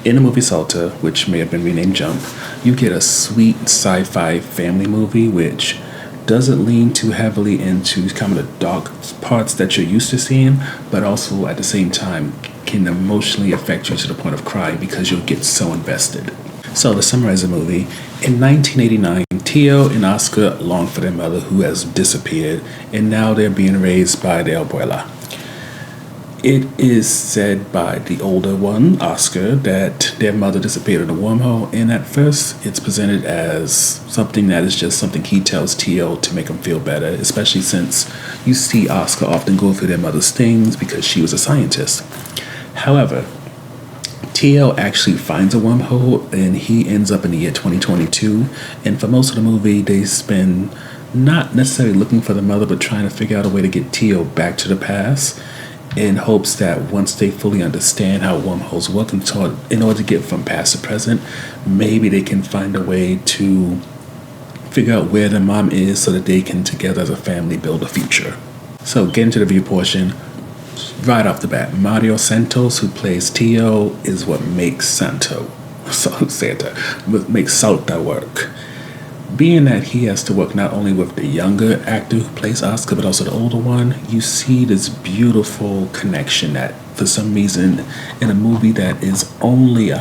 In the movie Salta, which may have been renamed Jump, you get a sweet sci-fi family movie which doesn't lean too heavily into kind of the dark parts that you're used to seeing, but also at the same time can emotionally affect you to the point of crying because you'll get so invested. So to summarize the movie, in 1989, Tio and Oscar long for their mother who has disappeared, and now they're being raised by their abuela. It is said by the older one, Oscar, that their mother disappeared in a wormhole, and at first it's presented as something that is just something he tells Tio to make him feel better, especially since you see Oscar often go through their mother's things because she was a scientist. However, Tio actually finds a wormhole and he ends up in the year 2022, and for most of the movie they spend not necessarily looking for the mother but trying to figure out a way to get Tio back to the past, in hopes that once they fully understand how wormholes work in order to get from past to present, maybe they can find a way to figure out where their mom is so that they can together as a family build a future. So getting to the review portion, right off the bat, Mario Santos, who plays Tio, is what makes Santa makes Salta work. Being that he has to work not only with the younger actor who plays Oscar, but also the older one, you see this beautiful connection that, for some reason, in a movie that is only an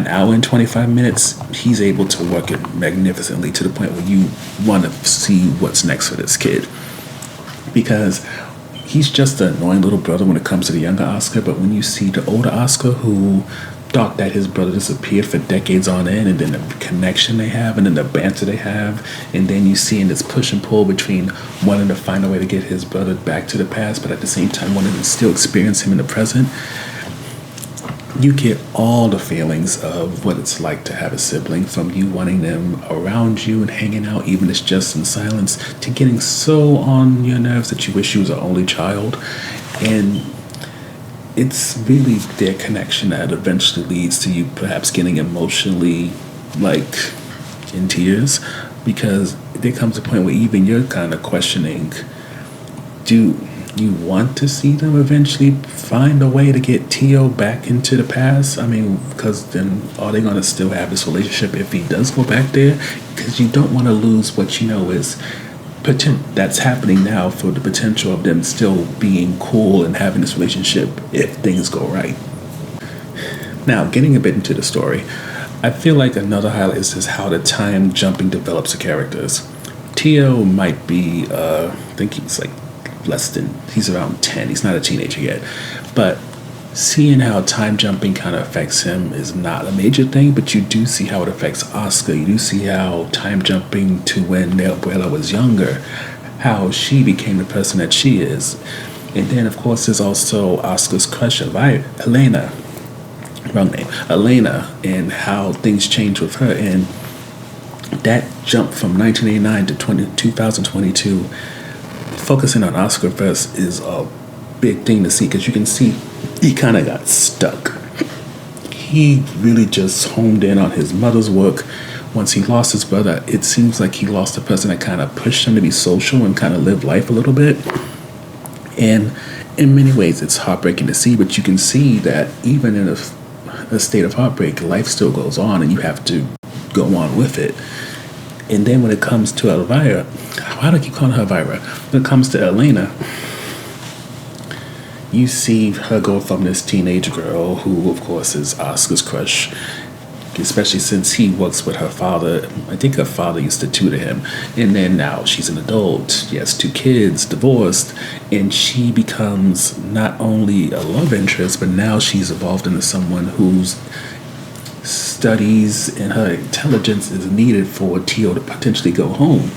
hour and 25 minutes, he's able to work it magnificently to the point where you want to see what's next for this kid. Because he's just an annoying little brother when it comes to the younger Oscar, but when you see the older Oscar who thought that his brother disappeared for decades on end, and then the connection they have, and then the banter they have, and then you see in this push and pull between wanting to find a way to get his brother back to the past, but at the same time wanting to still experience him in the present, you get all the feelings of what it's like to have a sibling, from you wanting them around you and hanging out, even if it's just in silence, to getting so on your nerves that you wish you was an only child. And it's really their connection that eventually leads to you perhaps getting emotionally, like, in tears, because there comes a point where even you're kind of questioning, do you want to see them eventually find a way to get Tio back into the past? I mean, because then are they going to still have this relationship if he does go back there? Because you don't want to lose what you know is that's happening now, for the potential of them still being cool and having this relationship if things go right. Now, getting a bit into the story, I feel like another highlight is just how the time jumping develops the characters. Tio might be, I think he's like he's around 10, he's not a teenager yet, but seeing how time jumping kind of affects him is not a major thing, but you do see how it affects Oscar. You do see how time jumping to when their abuela was younger, how she became the person that she is. And then, of course, there's also Oscar's crush, Elena, and how things change with her. And that jump from 1989 to 2022, focusing on Oscar first, is a big thing to see, because you can see he kind of got stuck. He really just honed in on his mother's work. Once he lost his brother, it seems like he lost the person that kind of pushed him to be social and kind of live life a little bit. And in many ways, it's heartbreaking to see, but you can see that even in a state of heartbreak, life still goes on, and you have to go on with it. And then when it comes to Elvira, why do I keep calling her Elvira? When it comes to Elena, you see her go from this teenage girl, who of course is Oscar's crush, especially since he works with her father. I think her father used to tutor him. And then now she's an adult, she has 2 kids, divorced, and she becomes not only a love interest, but now she's evolved into someone whose studies and her intelligence is needed for Tio to potentially go home.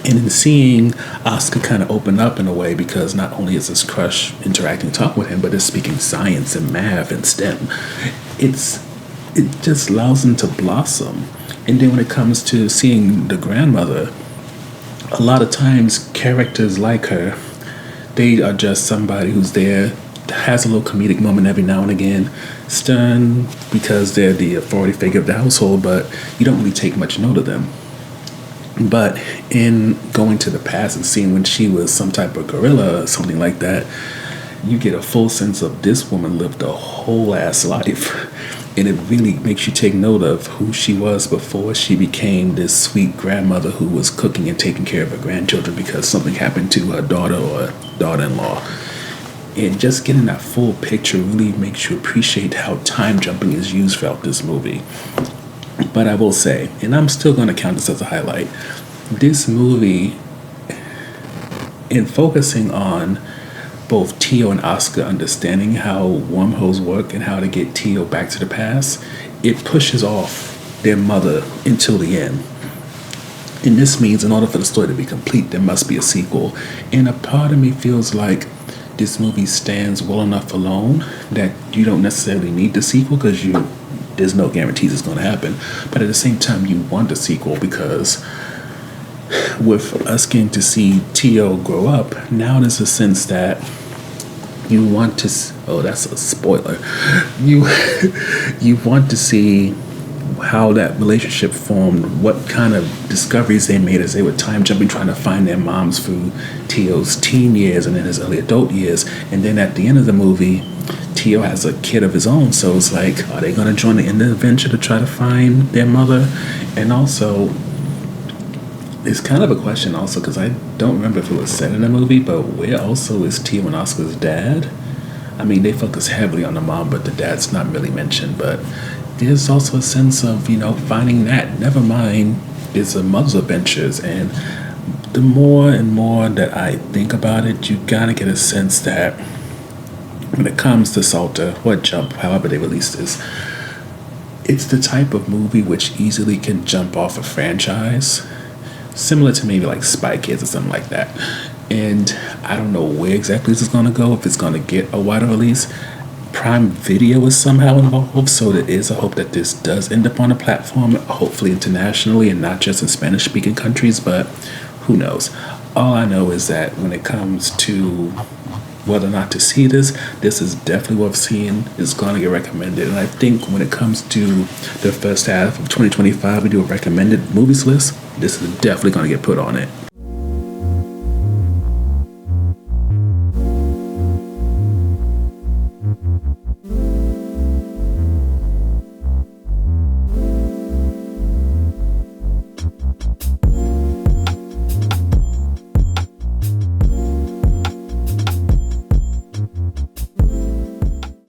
And in seeing Oscar kind of open up in a way, because not only is his crush interacting, talking with him, but is speaking science and math and STEM, it just allows him to blossom. And then when it comes to seeing the grandmother, a lot of times characters like her, they are just somebody who's there, has a little comedic moment every now and again, stern because they're the authority figure of the household, but you don't really take much note of them. But in going to the past and seeing when she was some type of gorilla or something like that, you get a full sense of this woman lived a whole ass life. And it really makes you take note of who she was before she became this sweet grandmother who was cooking and taking care of her grandchildren because something happened to her daughter or daughter-in-law. And just getting that full picture really makes you appreciate how time jumping is used throughout this movie. But I will say, and I'm still going to count this as a highlight, this movie, in focusing on both Tio and Oscar understanding how wormholes work and how to get Tio back to the past, it pushes off their mother until the end. And this means in order for the story to be complete, there must be a sequel. And a part of me feels like this movie stands well enough alone that you don't necessarily need the sequel because there's no guarantees it's going to happen. But at the same time, you want a sequel because with us getting to see Tio grow up, now there's a sense that you want to. Oh, that's a spoiler. You want to see how that relationship formed, what kind of discoveries they made as they were time jumping, trying to find their moms through Tio's teen years and then his early adult years. And then at the end of the movie, Tio has a kid of his own, so it's like, are they going to join the end of the adventure to try to find their mother? And also, it's kind of a question also because I don't remember if it was said in the movie, but where also is Tio and Oscar's dad? I mean, they focus heavily on the mom, but the dad's not really mentioned. But there's also a sense of, finding that. Never mind, it's a mother's adventures. And the more and more that I think about it, you gotta get a sense that when it comes to Salta, or Jump, however they release this, it's the type of movie which easily can jump off a franchise, similar to maybe like Spy Kids or something like that. And I don't know where exactly this is going to go, if it's going to get a wider release. Prime Video is somehow involved, so there is a hope that this does end up on a platform, hopefully internationally and not just in Spanish-speaking countries, but who knows. All I know is that when it comes to whether or not to see this is definitely worth seeing. It's going to get recommended. And I think when it comes to the first half of 2025, we do a recommended movies list, this is definitely going to get put on it.